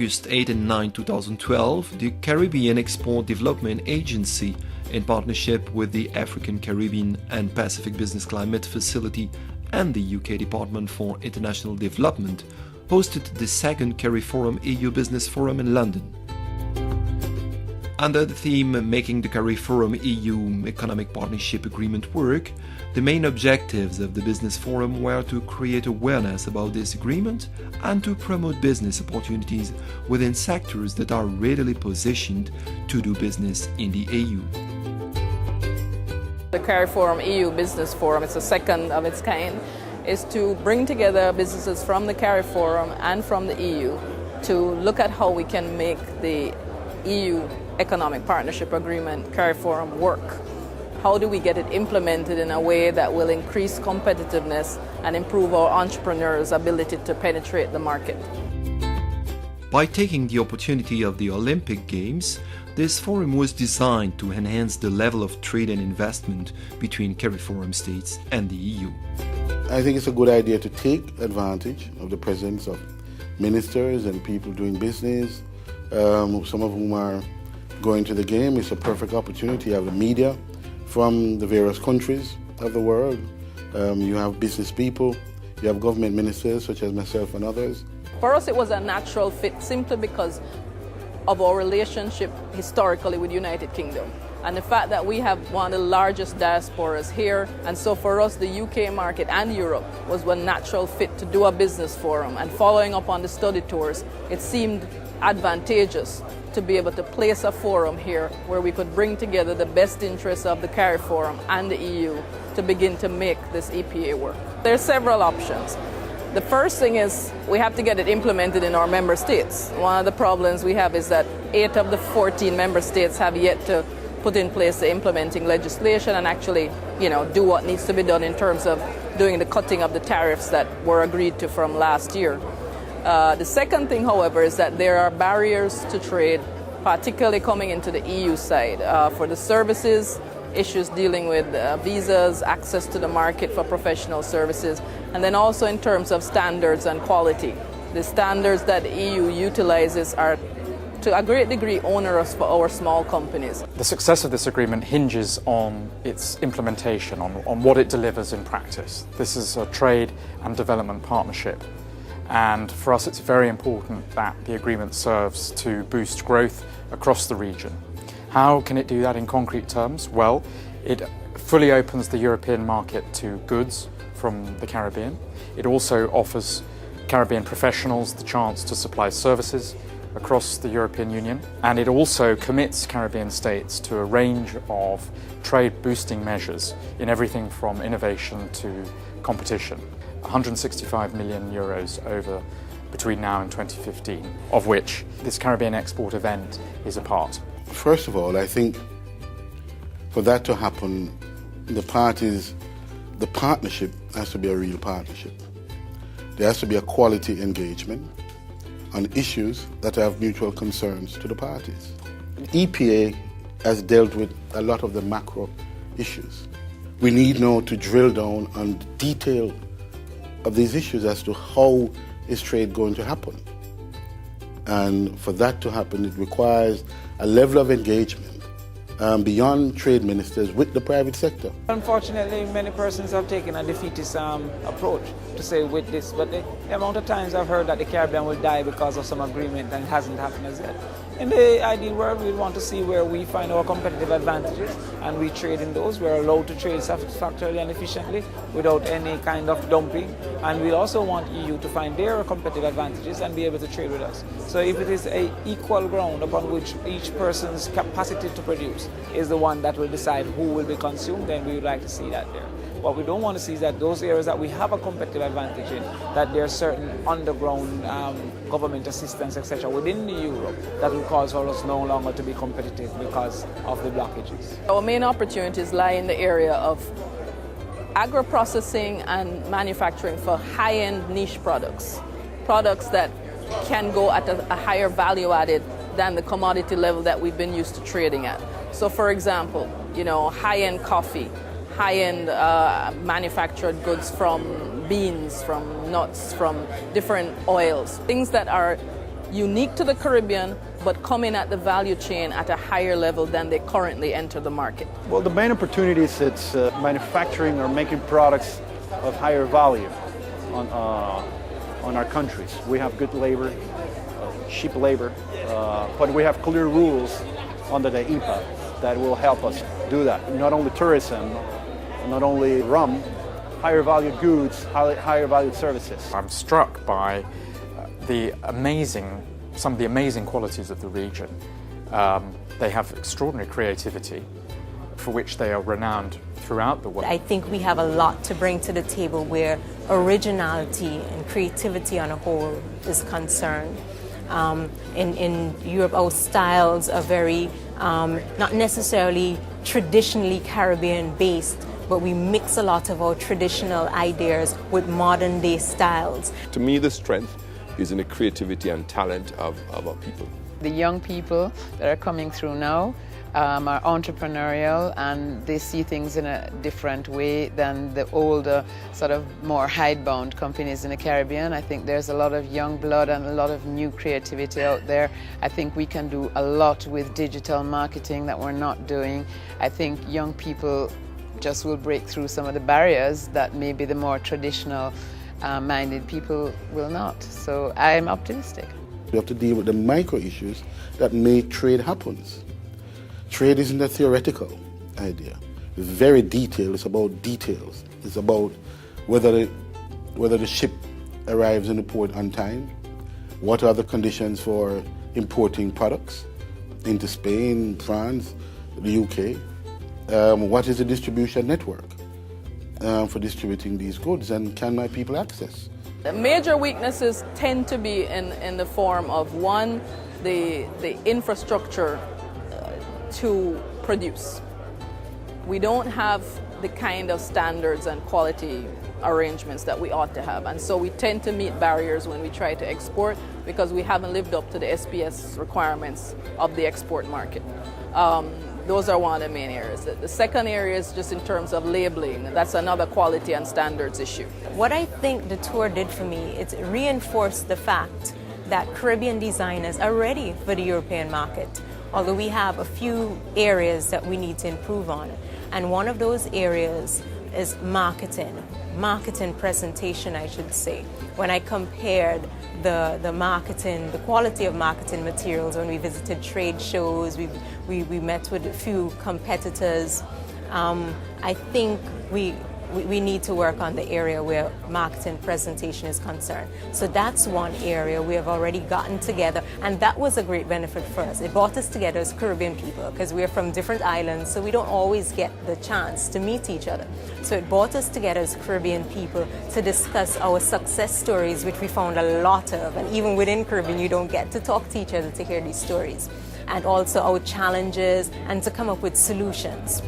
August 8 and 9, 2012, the Caribbean Export Development Agency, in partnership with the African, Caribbean and Pacific Business Climate Facility and the UK Department for International Development, hosted the second CARIFORUM-EU Business Forum in London. Under the theme Making the CARIFORUM-EU Economic Partnership Agreement Work, the main objectives of the Business Forum were to create awareness about this agreement and to promote business opportunities within sectors that are readily positioned to do business in the EU. The CARIFORUM-EU Business Forum, it's the second of its kind, is to bring together businesses from the CARIFORUM and from the EU to look at how we can make the EU Economic Partnership Agreement, CARIFORUM, work. How do we get it implemented in a way that will increase competitiveness and improve our entrepreneurs' ability to penetrate the market? By taking the opportunity of the Olympic Games, this forum was designed to enhance the level of trade and investment between CARIFORUM states and the EU. I think it's a good idea to take advantage of the presence of ministers and people doing business, some of whom are going to the game. It's a perfect opportunity. You have the media from the various countries of the world. You have business people, you have government ministers such as myself and others. For us it was a natural fit simply because of our relationship historically with the United Kingdom and the fact that we have one of the largest diasporas here, and so for us the UK market and Europe was one natural fit to do a business forum, and following up on the study tours it seemed advantageous to be able to place a forum here where we could bring together the best interests of the CARIFORUM and the EU to begin to make this EPA work. There are several options. The first thing is we have to get it implemented in our member states. One of the problems we have is that 8 of the 14 member states have yet to put in place the implementing legislation and actually, do what needs to be done in terms of doing the cutting of the tariffs that were agreed to from last year. The second thing, however, is that there are barriers to trade, particularly coming into the EU side. For the services, issues dealing with visas, access to the market for professional services, and then also in terms of standards and quality. The standards that the EU utilizes are to a great degree onerous for our small companies. The success of this agreement hinges on its implementation, on what it delivers in practice. This is a trade and development partnership. And for us it's very important that the agreement serves to boost growth across the region. How can it do that in concrete terms? Well, it fully opens the European market to goods from the Caribbean. It also offers Caribbean professionals the chance to supply services across the European Union. And it also commits Caribbean states to a range of trade boosting measures in everything from innovation to competition. 165 million euros over between now and 2015, of which this Caribbean export event is a part. First of all, I think for that to happen, the partnership has to be a real partnership. There has to be a quality engagement on issues that have mutual concerns to the parties. EPA has dealt with a lot of the macro issues. We need now to drill down on the detail of these issues as to how is trade going to happen. And for that to happen, it requires a level of engagement beyond trade ministers with the private sector. Unfortunately, many persons have taken a defeatist approach to say with this, but the amount of times I've heard that the Caribbean will die because of some agreement and it hasn't happened as yet. In the ideal world, we want to see where we find our competitive advantages and we trade in those. We're allowed to trade satisfactorily and efficiently without any kind of dumping. And we also want EU to find their competitive advantages and be able to trade with us. So if it is an equal ground upon which each person's capacity to produce is the one that will decide who will be consumed, then we would like to see that there. What we don't want to see is that those areas that we have a competitive advantage in, that there are certain underground government assistance, etc., within the Europe that will cause for us no longer to be competitive because of the blockages. Our main opportunities lie in the area of agro-processing and manufacturing for high-end niche products, products that can go at a higher value added than the commodity level that we've been used to trading at. So for example, high-end coffee, high-end manufactured goods from beans, from nuts, from different oils, things that are unique to the Caribbean, but come in at the value chain at a higher level than they currently enter the market? Well, the main opportunities, it's manufacturing or making products of higher value on our countries. We have good labor, cheap labor, but we have clear rules under the EPA that will help us do that. Not only tourism, not only rum, higher valued goods, higher valued services. I'm struck by some of the amazing qualities of the region. They have extraordinary creativity, for which they are renowned throughout the world. I think we have a lot to bring to the table where originality and creativity on a whole is concerned. In Europe, our styles are very, not necessarily traditionally Caribbean based, but we mix a lot of our traditional ideas with modern day styles. To me, the strength is in the creativity and talent of our people. The young people that are coming through now are entrepreneurial, and they see things in a different way than the older, sort of more hidebound companies in the Caribbean. I think there's a lot of young blood and a lot of new creativity out there. I think we can do a lot with digital marketing that we're not doing. I think young people just will break through some of the barriers that maybe the more traditional minded people will not. So I am optimistic. We have to deal with the micro issues that make trade happen. Trade isn't a theoretical idea. It's very detailed. It's about details. It's about whether the ship arrives in the port on time, what are the conditions for importing products into Spain, France, the UK, what is the distribution network for distributing these goods, and can my people access? The major weaknesses tend to be in the form of, one, the infrastructure to produce. We don't have the kind of standards and quality arrangements that we ought to have, and so we tend to meet barriers when we try to export because we haven't lived up to the SPS requirements of the export market. Those are one of the main areas. The second area is just in terms of labeling. That's another quality and standards issue. What I think the tour did for me, it reinforced the fact that Caribbean designers are ready for the European market, although we have a few areas that we need to improve on. And one of those areas is marketing presentation, I should say. When I compared the marketing, the quality of marketing materials when we visited trade shows, we met with a few competitors. I think we need to work on the area where marketing presentation is concerned. So that's one area we have already gotten together, and that was a great benefit for us. It brought us together as Caribbean people because we're from different islands, so we don't always get the chance to meet each other. So it brought us together as Caribbean people to discuss our success stories, which we found a lot of, and even within Caribbean you don't get to talk to each other to hear these stories, and also our challenges and to come up with solutions.